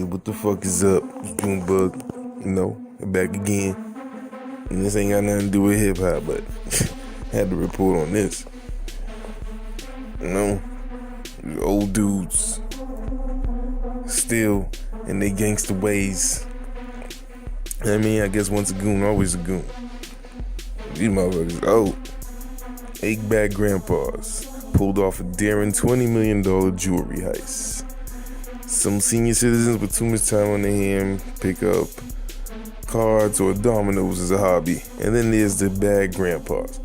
What the fuck is up? Junebug, back again. And this ain't got nothing to do with hip hop, but had to report on this. Old dudes still in their gangster ways. I guess once a goon, always a goon. These motherfuckers old. 8-bag grandpas pulled off a daring $20 million jewelry heist. Some senior citizens with too much time on their hand pick up cards or dominoes as a hobby. And then there's the bag grandpas.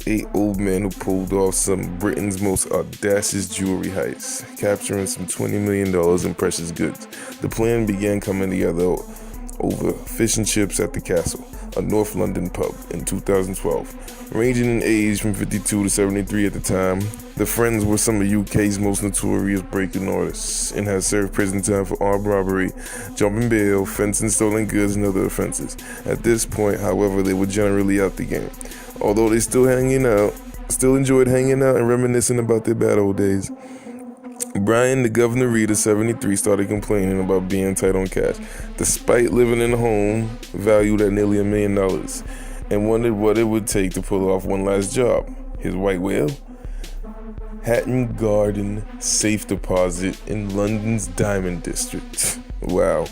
8 old men who pulled off some of Britain's most audacious jewelry heists, capturing some $20 million in precious goods. The plan began coming together over fish and chips at the Castle, a North London pub, in 2012. Ranging in age from 52 to 73 at the time, the Friends were some of UK's most notorious break-in artists and had served prison time for armed robbery, jumping bail, fencing stolen goods, and other offenses. At this point, however, they were generally out the game. Although they still enjoyed hanging out and reminiscing about their bad old days. Brian, the Governor Reader, 73, started complaining about being tight on cash, despite living in a home valued at nearly $1 million, and wondered what it would take to pull off one last job. His white whale? Hatton Garden Safe Deposit in London's Diamond District. Wow.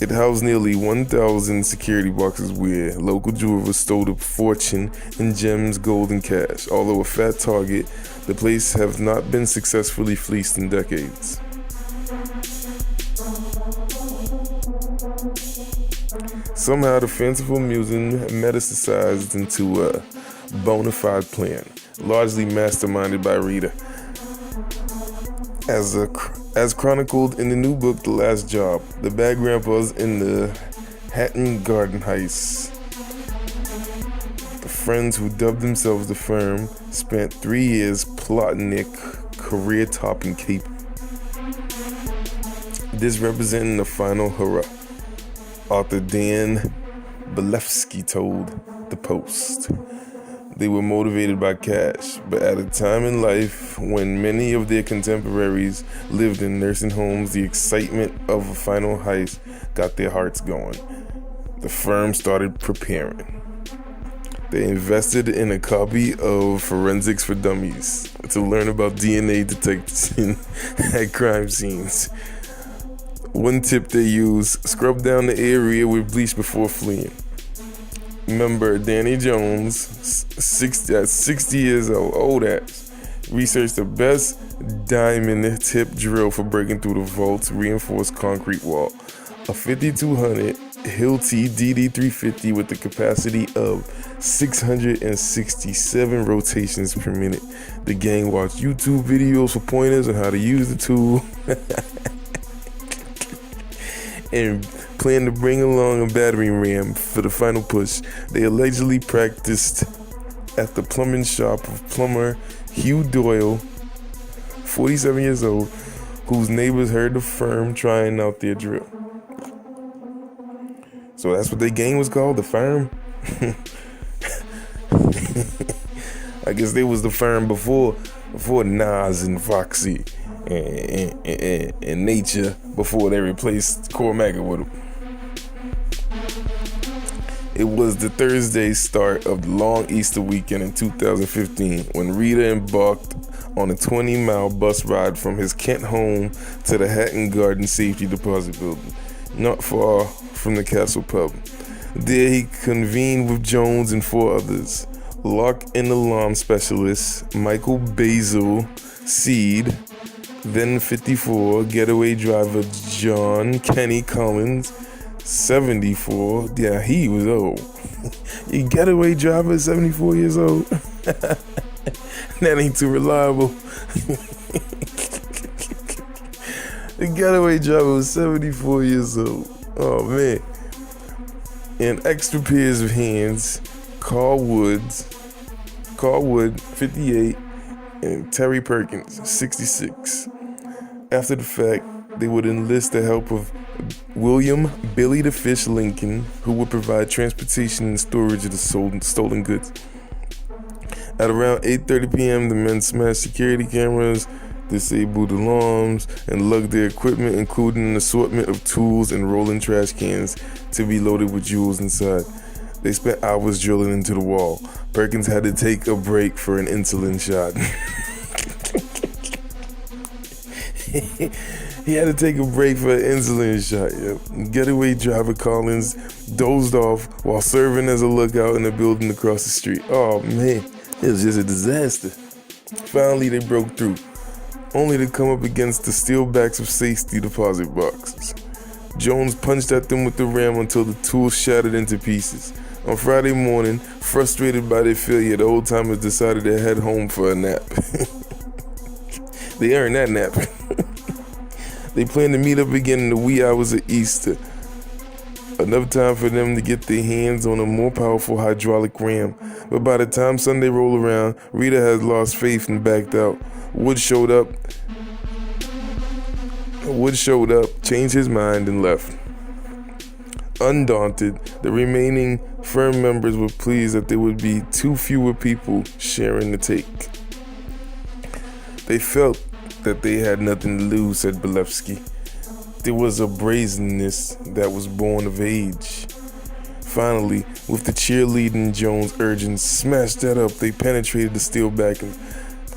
It housed nearly 1,000 security boxes where local jewelers stole a fortune in gems, gold, and cash. Although a fat target, the place have not been successfully fleeced in decades. Somehow the fanciful musing metastasized into a bona fide plan, largely masterminded by Rita. As chronicled in the new book, The Last Job, the bad grandpas in the Hatton Garden heist. The Friends, who dubbed themselves the Firm, spent 3 years plotting their career-topping caper. This representing the final hurrah. Author Dan Belefsky told The Post. They were motivated by cash, but at a time in life when many of their contemporaries lived in nursing homes, the excitement of a final heist got their hearts going. The Firm started preparing. They invested in a copy of Forensics for Dummies to learn about DNA detection at crime scenes. One tip they used: scrub down the area with bleach before fleeing. Member Danny Jones, 60 years old ass, researched the best diamond tip drill for breaking through the vault's reinforced concrete wall. A 5200 Hilti DD350 with the capacity of 667 rotations per minute. The gang watched YouTube videos for pointers on how to use the tool and planned to bring along a battering ram for the final push. They allegedly practiced at the plumbing shop of plumber Hugh Doyle, 47 years old, whose neighbors heard the Firm trying out their drill. So that's what their gang was called, the Firm? I guess they was the Firm before Nas and Foxy and Nature, before they replaced Cormaga with them. It was the Thursday start of the long Easter weekend in 2015 when Rita embarked on a 20-mile bus ride from his Kent home to the Hatton Garden Safety Deposit Building, not far from the Castle Pub. There he convened with Jones and 4 others: lock and alarm specialist Michael Basil Seed, then 54, getaway driver John Kenny Collins, 74. Yeah, he was old. Your getaway driver, 74 years old. That ain't too reliable. The getaway driver was 74 years old. Oh man. And extra pairs of hands, Carl Wood, 58, and Terry Perkins, 66. After the fact, they would enlist the help of William Billy the Fish Lincoln, who would provide transportation and storage of the stolen goods. At around 8:30 p.m., the men smashed security cameras, disabled alarms, and lugged their equipment, including an assortment of tools and rolling trash cans to be loaded with jewels inside. They spent hours drilling into the wall. Perkins had to take a break for an insulin shot. He had to take a break for an insulin shot. Yep. Getaway driver Collins dozed off while serving as a lookout in a building across the street. Oh man, it was just a disaster. Finally, they broke through, only to come up against the steel backs of safety deposit boxes. Jones punched at them with the ram until the tools shattered into pieces. On Friday morning, frustrated by their failure, the old-timers decided to head home for a nap. They earned that nap. They planned to meet up again in the wee hours of Easter. Enough time for them to get their hands on a more powerful hydraulic ram. But by the time Sunday rolled around, Rita had lost faith and backed out. Wood showed up, changed his mind, and left. Undaunted, the remaining firm members were pleased that there would be too fewer people sharing the take. They felt that they had nothing to lose, said Belevsky. There was a brazenness that was born of age. Finally, with the cheerleading Jones urging, "Smash that up," they penetrated the steel backing.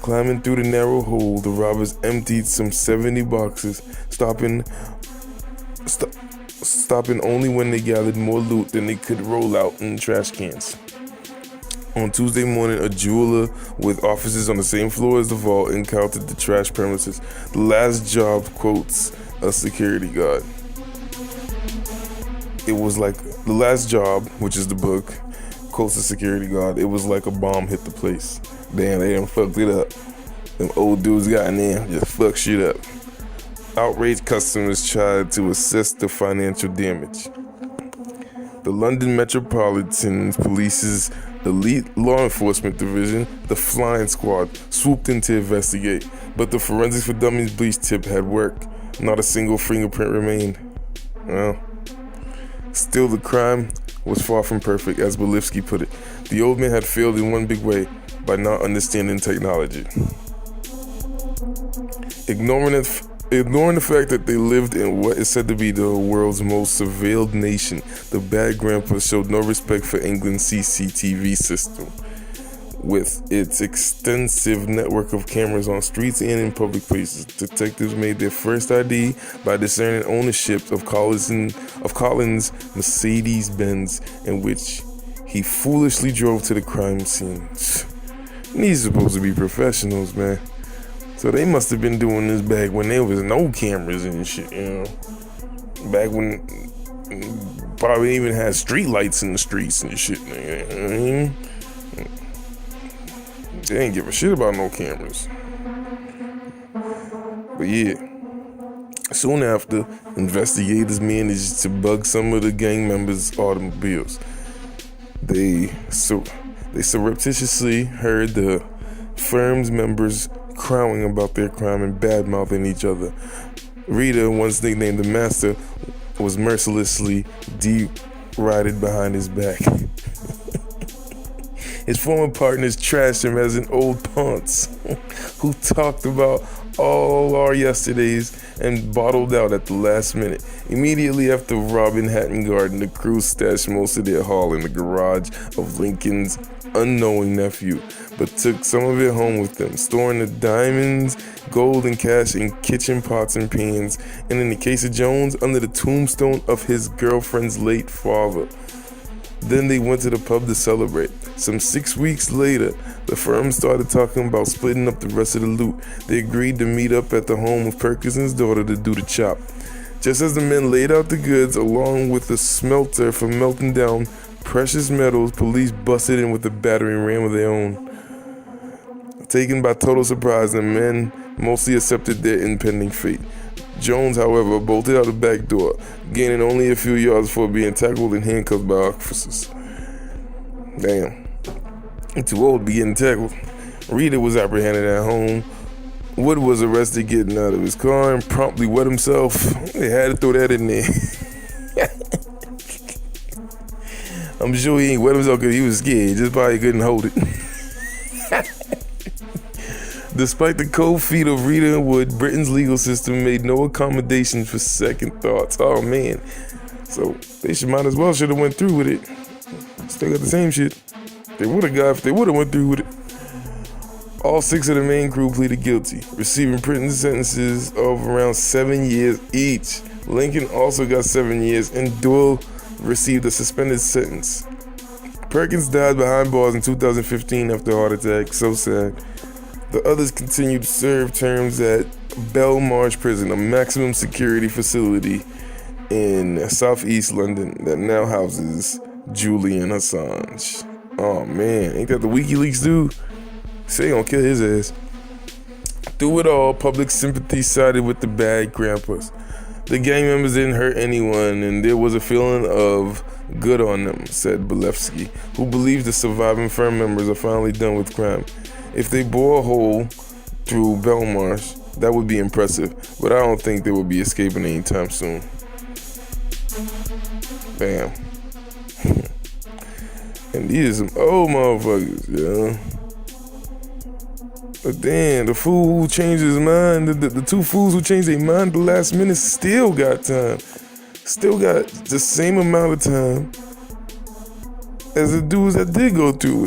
Climbing through the narrow hole, the robbers emptied some 70 boxes, stopping only when they gathered more loot than they could roll out in trash cans. On Tuesday morning, a jeweler with offices on the same floor as the vault encountered the trash premises. The last job quotes a security guard. It was like the last job, which is the book, quotes the security guard. It was like a bomb hit the place. Damn, they done fucked it up. Them old dudes got in there, just fucked shit up. Outraged customers tried to assess the financial damage. The London Metropolitan Police's elite law enforcement division, the Flying Squad, swooped in to investigate, but the Forensics for Dummies bleach tip had worked. Not a single fingerprint remained. Well, still the crime was far from perfect, as Belevsky put it. The old man had failed in one big way, by not understanding technology. Ignoring the fact that they lived in what is said to be the world's most surveilled nation, the bad grandpa showed no respect for England's CCTV system. With its extensive network of cameras on streets and in public places, detectives made their first ID by discerning ownership of Collins' Mercedes-Benz, in which he foolishly drove to the crime scene. These supposed to be professionals, man. So they must have been doing this back when there was no cameras and shit, Back when probably even had street lights in the streets and shit, They ain't give a shit about no cameras. But yeah, soon after, investigators managed to bug some of the gang members' automobiles. They surreptitiously heard the firm's members crowing about their crime and bad-mouthing each other. Rita, once nicknamed the Master, was mercilessly derided behind his back. His former partners trashed him as an old ponce who talked about all our yesterdays and bottled out at the last minute. Immediately after robbing Hatton Garden, the crew stashed most of their haul in the garage of Lincoln's unknowing nephew, but took some of it home with them, storing the diamonds, gold, and cash in kitchen pots and pans, and in the case of Jones, under the tombstone of his girlfriend's late father. Then they went to the pub to celebrate. Some 6 weeks later, the firm started talking about splitting up the rest of the loot. They agreed to meet up at the home of Perkins's daughter to do the chop. Just as the men laid out the goods, along with the smelter for melting down precious metals, police busted in with a battering ram of their own. Taken by total surprise, the men mostly accepted their impending fate. Jones, however, bolted out the back door, gaining only a few yards before being tackled and handcuffed by officers. Damn. He's too old to be getting tackled. Rita was apprehended at home. Wood was arrested getting out of his car and promptly wet himself. They had to throw that in there. I'm sure he ain't wet himself because he was scared. Just probably couldn't hold it. Despite the cold feet of Rita and Wood, Britain's legal system made no accommodations for second thoughts. Oh man. So they might as well should have went through with it. Still got the same shit. They would have got if they would have went through with it. All 6 of the main crew pleaded guilty, receiving prison sentences of around 7 years each. Lincoln also got 7 years, and Doyle received a suspended sentence. Perkins died behind bars in 2015 after a heart attack. So sad. The others continued to serve terms at Belmarsh Prison, a maximum security facility in southeast London that now houses Julian Assange. Oh man, ain't that the WikiLeaks dude? Say gonna kill his ass. Through it all, public sympathy sided with the bad grandpas. The gang members didn't hurt anyone, and there was a feeling of good on them, said Belevsky, who believes the surviving firm members are finally done with crime. If they bore a hole through Belmarsh, that would be impressive, but I don't think they will be escaping anytime soon. Bam. And these are some old motherfuckers, yeah. But damn, the fool who changed his mind, the 2 fools who changed their mind at the last minute still got time. Still got the same amount of time as the dudes that did go through it.